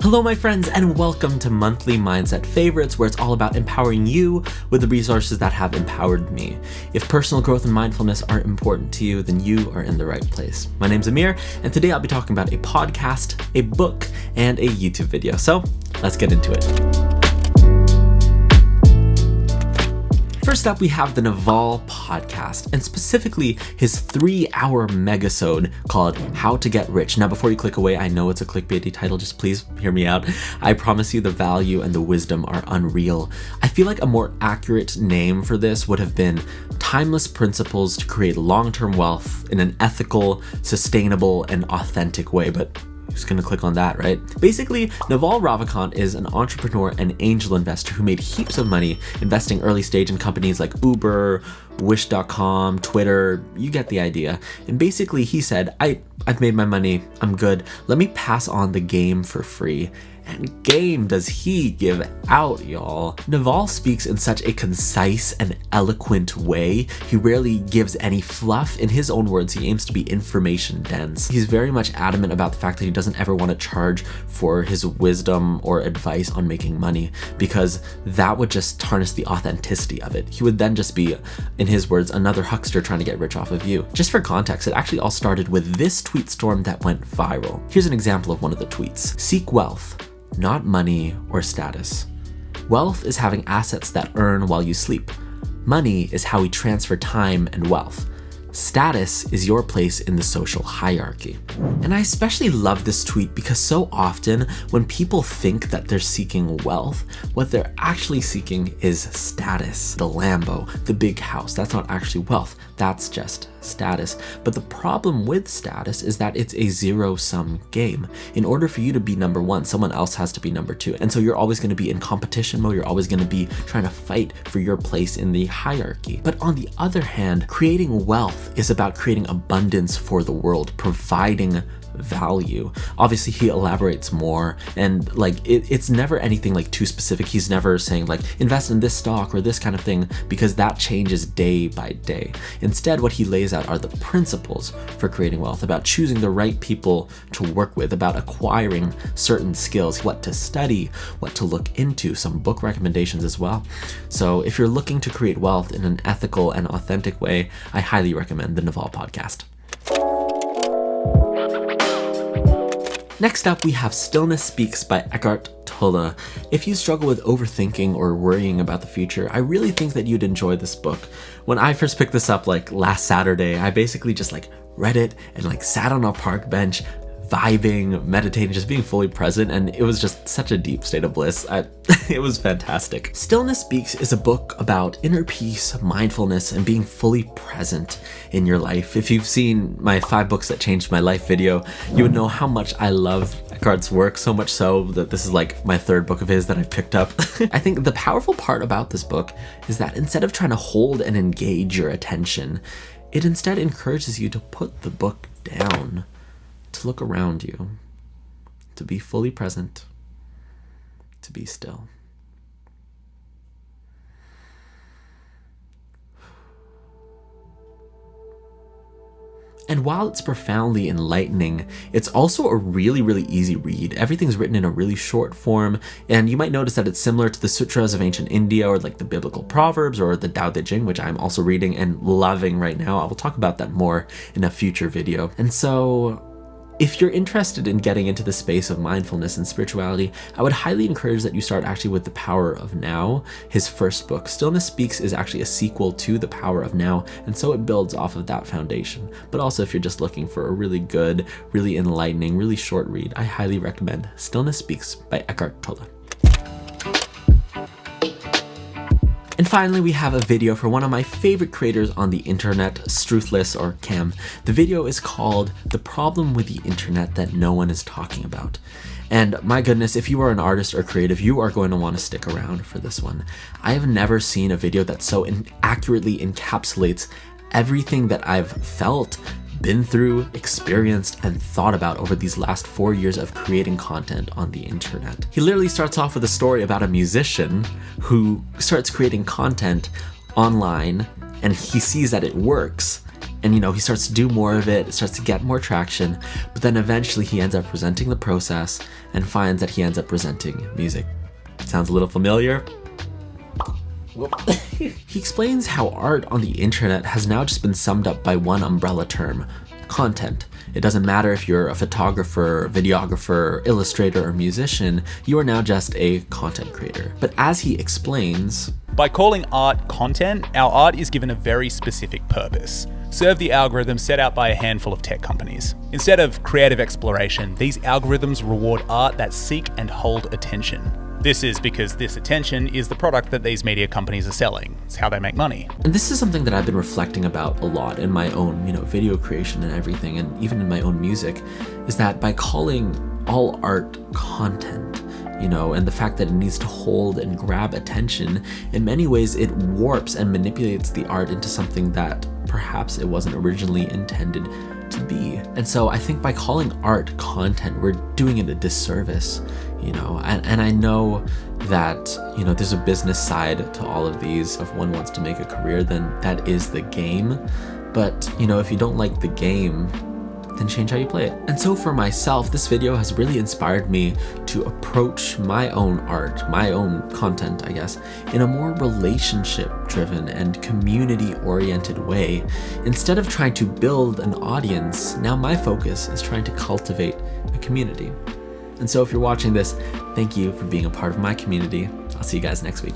Hello, my friends, and welcome to Monthly Mindset Favorites, where it's all about empowering you with the resources that have empowered me. If personal growth and mindfulness are important to you, then you are in the right place. My name's Ameer, and today I'll be talking about a podcast, a book, and a YouTube video. So let's get into it. First up, we have the Naval Podcast, and specifically his 3-hour megasode called How to Get Rich. Now, before you click away, I know it's a clickbaity title, just please hear me out. I promise you the value and the wisdom are unreal. I feel like a more accurate name for this would have been Timeless Principles to Create Long-Term Wealth in an Ethical, Sustainable, and Authentic Way, but who's gonna click on that, right? Basically, Naval Ravikant is an entrepreneur and angel investor who made heaps of money investing early stage in companies like Uber, Wish.com, Twitter, you get the idea. And basically he said, I've made my money, I'm good. Let me pass on the game for free. And game does he give out, y'all. Naval speaks in such a concise and eloquent way. He rarely gives any fluff. In his own words, he aims to be information dense. He's very much adamant about the fact that he doesn't ever want to charge for his wisdom or advice on making money, because that would just tarnish the authenticity of it. He would then just be, in his words, another huckster trying to get rich off of you. Just for context, it actually all started with this tweet storm that went viral. Here's an example of one of the tweets. Seek wealth, not money or status. Wealth is having assets that earn while you sleep. Money is how we transfer time and wealth. Status is your place in the social hierarchy. And I especially love this tweet because so often when people think that they're seeking wealth, what they're actually seeking is status. The Lambo, the big house, that's not actually wealth, that's just status. But the problem with status is that it's a zero-sum game. In order for you to be number one, someone else has to be number two. And so you're always going to be in competition mode, you're always going to be trying to fight for your place in the hierarchy. But on the other hand, creating wealth is about creating abundance for the world, providing value. Obviously, he elaborates more, and it's never anything like too specific. He's never saying like invest in this stock or this kind of thing, because that changes day by day. Instead, what he lays out are the principles for creating wealth, about choosing the right people to work with, about acquiring certain skills, what to study, what to look into, some book recommendations as well. So if you're looking to create wealth in an ethical and authentic way, I highly recommend the Naval Podcast. Next up, we have Stillness Speaks by Eckhart Tolle. If you struggle with overthinking or worrying about the future, I really think that you'd enjoy this book. When I first picked this up last Saturday, I basically just read it and sat on a park bench, vibing, meditating, just being fully present, and it was just such a deep state of bliss. It was fantastic. Stillness Speaks is a book about inner peace, mindfulness, and being fully present in your life. If you've seen my 5 books that changed my life video, you would know how much I love Eckhart's work, so much so that this is my 3rd book of his that I've picked up. I think the powerful part about this book is that instead of trying to hold and engage your attention, it instead encourages you to put the book down, to look around you, to be fully present, to be still. And while it's profoundly enlightening, it's also a really, really easy read. Everything's written in a really short form, and you might notice that it's similar to the sutras of ancient India, or the biblical proverbs, or the Tao Te Ching, which I'm also reading and loving right now. I will talk about that more in a future video. And so, if you're interested in getting into the space of mindfulness and spirituality, I would highly encourage that you start actually with The Power of Now, his first book. Stillness Speaks is actually a sequel to The Power of Now, and so it builds off of that foundation. But also, if you're just looking for a really good, really enlightening, really short read, I highly recommend Stillness Speaks by Eckhart Tolle. And finally, we have a video for one of my favorite creators on the internet, Struthless, or Cam. The video is called The Problem with the Internet That No One Is Talking About. And my goodness, if you are an artist or creative, you are going to want to stick around for this one. I have never seen a video that so accurately encapsulates everything that I've felt, been through, experienced, and thought about over these last 4 years of creating content on the internet. He literally starts off with a story about a musician who starts creating content online, and he sees that it works, And he starts to do more of it, starts to get more traction, but then eventually he ends up presenting the process and finds that he ends up presenting music. Sounds a little familiar? He explains how art on the internet has now just been summed up by one umbrella term: content. It doesn't matter if you're a photographer, videographer, illustrator, or musician, you are now just a content creator. But as he explains, by calling art content, our art is given a very specific purpose: serve the algorithm set out by a handful of tech companies. Instead of creative exploration, these algorithms reward art that seek and hold attention. This is because this attention is the product that these media companies are selling. It's how they make money. And this is something that I've been reflecting about a lot in my own, video creation and everything, and even in my own music, is that by calling all art content, and the fact that it needs to hold and grab attention, in many ways it warps and manipulates the art into something that perhaps it wasn't originally intended to be. And so I think by calling art content, we're doing it a disservice, and I know that, there's a business side to all of these. If one wants to make a career, then that is the game. But, if you don't like the game, then change how you play it. And so for myself, this video has really inspired me to approach my own art, my own content, I guess, in a more relationship-driven and community-oriented way. Instead of trying to build an audience, now my focus is trying to cultivate a community. And so if you're watching this, thank you for being a part of my community. I'll see you guys next week.